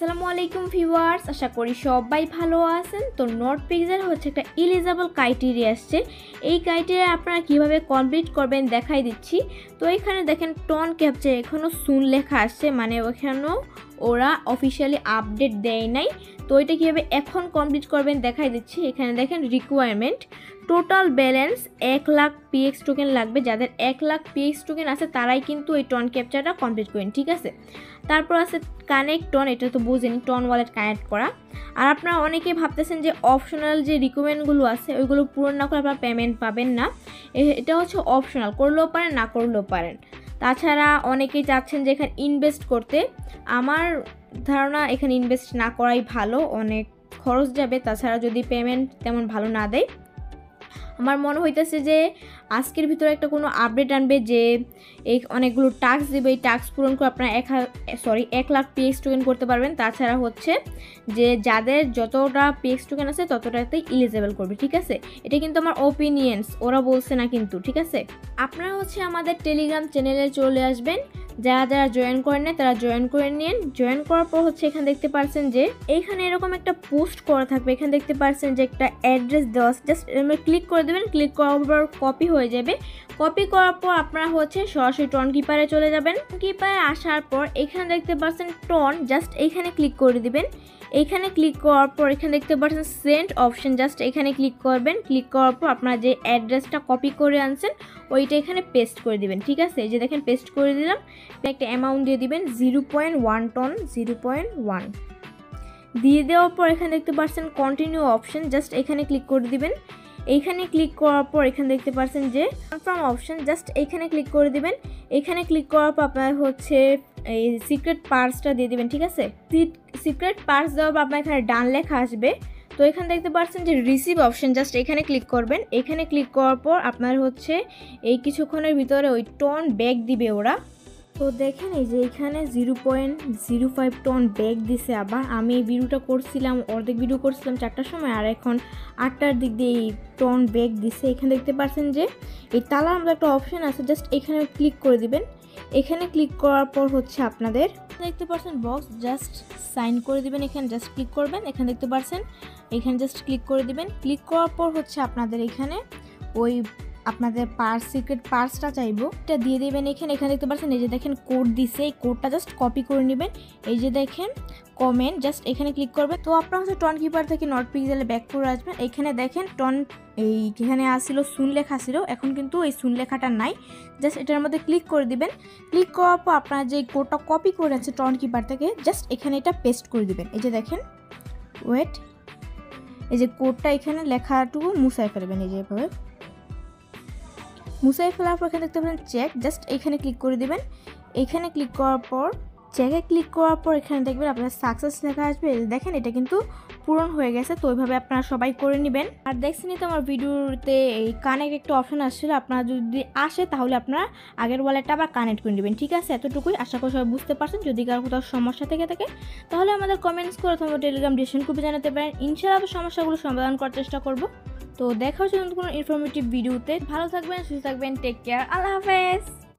আসসালামু আলাইকুম ভিউয়ার্স, আশা করি সবাই ভালো আছেন। তো নোটপিক্সেল হচ্ছে একটা ইলিজিবল ক্রাইটেরিয়া আসছে। এই ক্রাইটেরিয়া আপনারা কিভাবে কমপ্লিট করবেন দেখাই দিচ্ছি। তো এখানে দেখেন টোন ক্যাপচার এখনও সুন লেখা আসছে, মানে ওখানেও ওরা অফিসিয়ালি আপডেট দেয় নাই। তো এটা কীভাবে এখন কমপ্লিট করবেন দেখাই দিচ্ছি। এখানে দেখেন requirement total balance 1 lakh PX token লাগবে। যাদের 1 লাখ পিএক্স টোকেন আছে তারাই কিন্তু এই টোন ক্যাপচারটা কমপ্লিট করেন, ঠিক আছে। তারপর আছে কানেক্ট টোন, এটা তো বুঝেনি, টোন ওয়ালেট কানেক্ট করা। আর আপনারা অনেকে ভাবতেছেন যে অপশনাল যে রিকমেন্ডগুলো আছে ওইগুলো পূরণ না করে আপনারা পেমেন্ট পাবেন না। এটা হচ্ছে অপশনাল, করলেও পারেন না করলেও পারেন। তাছাড়া অনেকেই চাচ্ছেন যে এখানে ইনভেস্ট করতে। আমার ধারণা এখানে ইনভেস্ট না করাই ভালো, অনেক খরচ যাবে। তাছাড়া যদি পেমেন্ট তেমন ভালো না দেয়, আমার মনে হইতেছে যে আজকের ভিতরে একটা কোনো আপডেট আনবে যে এই অনেকগুলো টাস্ক দেবে, এই টাস্ক পূরণ করে আপনারা 1 লাখ পিএক্স টোকেন করতে পারবেন। তাছাড়া হচ্ছে যে যাদের যতটা পিএক্স টোকেন আছে ততটাতেই ইলিজিবল করবে, ঠিক আছে। এটা কিন্তু আমার ওপিনিয়ন্স, ওরা বলছে না কিন্তু, ঠিক আছে। আপনারা হচ্ছে আমাদের টেলিগ্রাম চ্যানেলে চলে আসবেন। যারা যারা জয়েন করেন না তারা জয়েন করে নিন। জয়েন করার পর হচ্ছে এখানে দেখতে পাচ্ছেন যে এইখানে এরকম একটা পোস্ট করা থাকবে। এখানে দেখতে পাচ্ছেন যে একটা অ্যাড্রেস দেওয়া আছে, জাস্ট ক্লিক করে দেবেন। ক্লিক করার পর কপি হয়ে যাবে। কপি করার পর আপনারা হচ্ছে সরাসরি টোন কিপারে চলে যাবেন। কিপারে আসার পর এখানে দেখতে পাচ্ছেন টোন, জাস্ট এইখানে ক্লিক করে দিবেন। এইখানে ক্লিক করার পর এখানে দেখতে পাচ্ছেন সেন্ড অপশন, জাস্ট এখানে ক্লিক করবেন। ক্লিক করার পর আপনারা যে অ্যাড্রেসটা কপি করে আনছেন ওইটা এখানে পেস্ট করে দিবেন, ঠিক আছে। এই যে দেখেন পেস্ট করে দিলাম। একটা অ্যামাউন্ট দিয়ে দিবেন 0.1 টন, 0.1 দিয়ে দেওয়ার পর এখানে দেখতে পাচ্ছেন কন্টিনিউ অপশন, জাস্ট এখানে ক্লিক করে দিবেন। এইখানে ক্লিক করার পর এখানে দেখতে পাচ্ছেন যে কনফার্ম অপশন, জাস্ট এইখানে ক্লিক করে দিবেন। এখানে ক্লিক করার পর আপনার হচ্ছে এই সিক্রেট পার্সটা দিয়ে দিবেন, ঠিক আছে। সিক্রেট পার্স দেওয়ার পর আপনার এখানে ডান লেখা আসবে। তো এখানে দেখতে পাচ্ছেন যে রিসিভ অপশন, জাস্ট এখানে ক্লিক করবেন। এখানে ক্লিক করার পর আপনার হচ্ছে এই কিছুক্ষণের ভিতরে ওই টোন ব্যাক দিবে ওরা। তো দেখেন এই যে এখানে 0.05 টন ব্যাক দিছে। আবার আমি এই ভিডিওটা করছিলাম, অর্ধেক ভিডিও করছিলাম 4টার সময়, আর এখন 8টার দিক দিয়ে এই টন ব্যাক দিছে। এখানে দেখতে পাচ্ছেন যে এই তালার মধ্যে একটা অপশন আছে, জাস্ট এখানে ক্লিক করে দিবেন। এখানে ক্লিক করার পর হচ্ছে আপনাদের দেখতে পাচ্ছেন বক্স, জাস্ট সাইন করে দিবেন। এখানে জাস্ট ক্লিক করবেন। এখানে দেখতে পাচ্ছেন এখানে জাস্ট ক্লিক করে দিবেন। ক্লিক করার পর হচ্ছে আপনাদের এখানে ওই আপনাদের সিক্রেট পার্সটা চাইবো, এটা দিয়ে দেবেন। এখানে দেখতে পাচ্ছেন এই যে দেখেন কোড দিছে, এই কোডটা জাস্ট কপি করে নেবেন। এই যে দেখেন কমেন্ট, জাস্ট এখানে ক্লিক করবেন। তো আপনারা হচ্ছে টোন কিপার থেকে নোটপিক্সেলে ব্যাক করে আসবেন। এখানে দেখেন টোন এইখানে আসছিল সুন লেখা ছিল, এখন কিন্তু এই সুন লেখাটা নাই। জাস্ট এটার মধ্যে ক্লিক করে দিবেন। ক্লিক করার পর আপনারা যে কোডটা কপি করে আছে টোন কিপার থেকে, জাস্ট এখানে এটা পেস্ট করে দিবেন। এই যে দেখেন ওয়েট, এই যে কোডটা এখানে লেখাটুকু মুছাই ফেলবেন। এই যে এভাবে মুছাই ফেলার পর এখানে দেখতে পাবেন চেক, জাস্ট এখানে ক্লিক করে দিবেন। এখানে ক্লিক করার পর চেকে ক্লিক করার পর এখানে দেখবেন আপনার সাকসেস লেখা আসবে। দেখেন এটা কিন্তু পূরণ হয়ে গেছে। তো ওইভাবে আপনারা সবাই করে নেবেন। আর দেখছেনই তো আমার ভিডিওতে এই কানেক্ট একটা অপশন আসছিল, আপনারা যদি আসে তাহলে আপনারা আগের ওয়ালেটটা আবার কানেক্ট করে নেবেন, ঠিক আছে। এতটুকুই, আশা করি সবাই বুঝতে পারছেন। যদি কারো কোথাও সমস্যা থেকে থাকে তাহলে আমাদের কমেন্টস করে অথবা টেলিগ্রাম ডিসক্রিপশন গ্রুপে জানাতে পারেন। ইনশাআল্লাহ সমস্যাগুলো সমাধান করার চেষ্টা করব। তো দেখা হচ্ছে নতুন কোনো ইনফরমেটিভ ভিডিওতে। ভালো থাকবেন, সুস্থ থাকবেন, টেক কেয়ার, আল্লাহ হাফেজ।